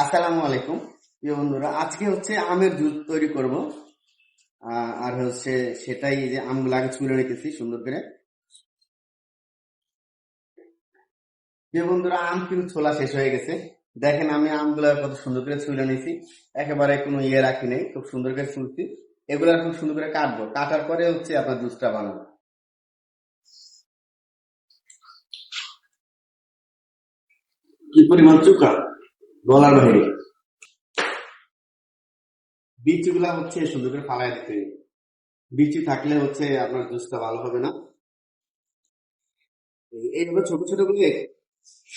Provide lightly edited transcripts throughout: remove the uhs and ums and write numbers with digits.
আসসালামু আলাইকুম প্রিয় বন্ধুরা, আজকে আমের জুস তৈরি করব। আর সেটাই যে আমগুলো আগে ছুলে রেখেছি সুন্দর করে। প্রিয় বন্ধুরা, আম কিন্তু ছোলা শেষ হয়ে গেছে। দেখেন আমি আমগুলো কত সুন্দর করে ছুলে নিয়েছি, একেবারে কোনো রাখি নেই, খুব সুন্দর করে ছুলছি। এগুলো এখন সুন্দর করে কাটবো, কাটার পরে আপনার জুসটা বানাবো। কি পরিমাণ চুকা বলার বাইরে। বীজগুলা সুন্দর করে ফালাই দিতে হবে। বীজ থাকলে আপনার জুসটা ভালো হবে না। এইভাবে ছোট ছোট করে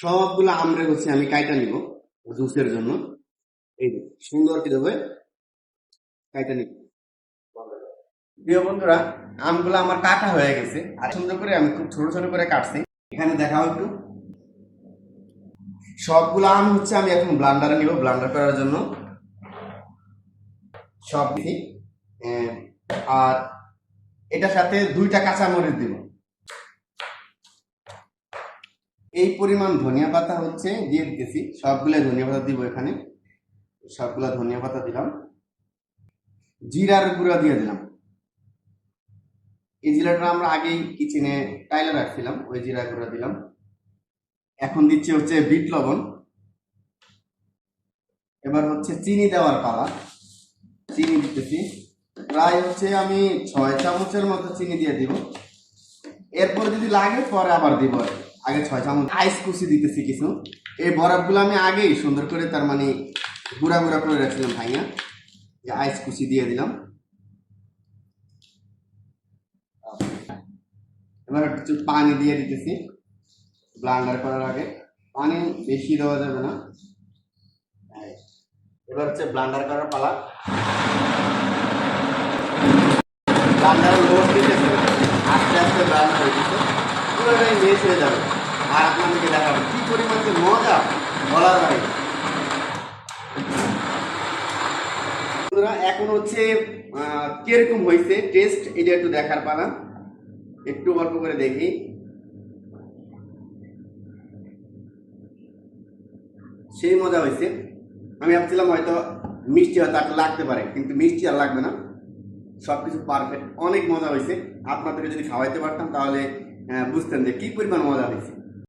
সবগুলো আমরে আমি কাইটা নিব জুসের জন্য। এই যে সুন্দর কিভাবে কাইটা নিব। প্রিয় বন্ধুরা, আমগুলো আমার কাটা হয়ে গেছে আর সুন্দর করে আমি খুব ছোট ছোট করে কাটছি। এখানে দেখাও একটু। সবগুলো আম আমি এখন ব্লান্ডারে নিব ব্লান্ডার করার জন্য। সব দিই। আর এটার সাথে 2টা কাঁচামরিচ দিব। এই পরিমাণ ধনিয়া পাতা দিয়ে দিতেছি, সবগুলো ধনিয়া পাতা দিব এখানে। সবগুলা ধনিয়া পাতা দিলাম। জিরার গুঁড়া দিয়ে দিলাম। এই জিরাটা আমরা আগেই কিচেনে টাইলে রাখছিলাম, ওই জিরা গুঁড়া দিলাম। এখন দিচ্ছি বিট লবণ। এবার চিনি দেওয়ার পালা। চিনি দিতেছি প্রায় আমি 6 চামচের মতো চিনি দিয়ে দিব। এরপর যদি লাগে পরে আবার দিব। আগে 6 চামচ আইস কুচি দিতেছি কিছু। এই বরফগুলো আমি আগেই সুন্দর করে তার মানে গুঁড়া গুঁড়া করে রাখছিলাম ভাইয়া। যে আইস কুচি দিয়ে দিলাম। এবার কিছু পানি দিয়ে দিতেছি ব্লান্ডার করার আগে। পানি বেশি দেওয়া যাবে না। এবার ব্লান্ডার করার পালা। ব্লান্ডারের লোড দিতেছে, আস্তে আস্তে ব্লান্ডার হয়ে দিচ্ছে, পুরোটাই মেশ হয়ে যাবে। আর আপনাদেরকে দেখাবো কি পরিমাণ মজা বলার বাইরে। এখন কিরকম হয়েছে টেস্ট, এটা একটু দেখার পালা। একটু অল্প করে দেখি। সেই মজা হয়েছে। আমি ভাবছিলাম হয়তো মিষ্টি হয়তো আর লাগতে পারে, কিন্তু মিষ্টি আর লাগবে না। সবকিছু পারফেক্ট, অনেক মজা হয়েছে। আপনাদেরকে যদি খাওয়াইতে পারতাম তাহলে বুঝতেন যে কি পরিমাণ মজা হয়েছে।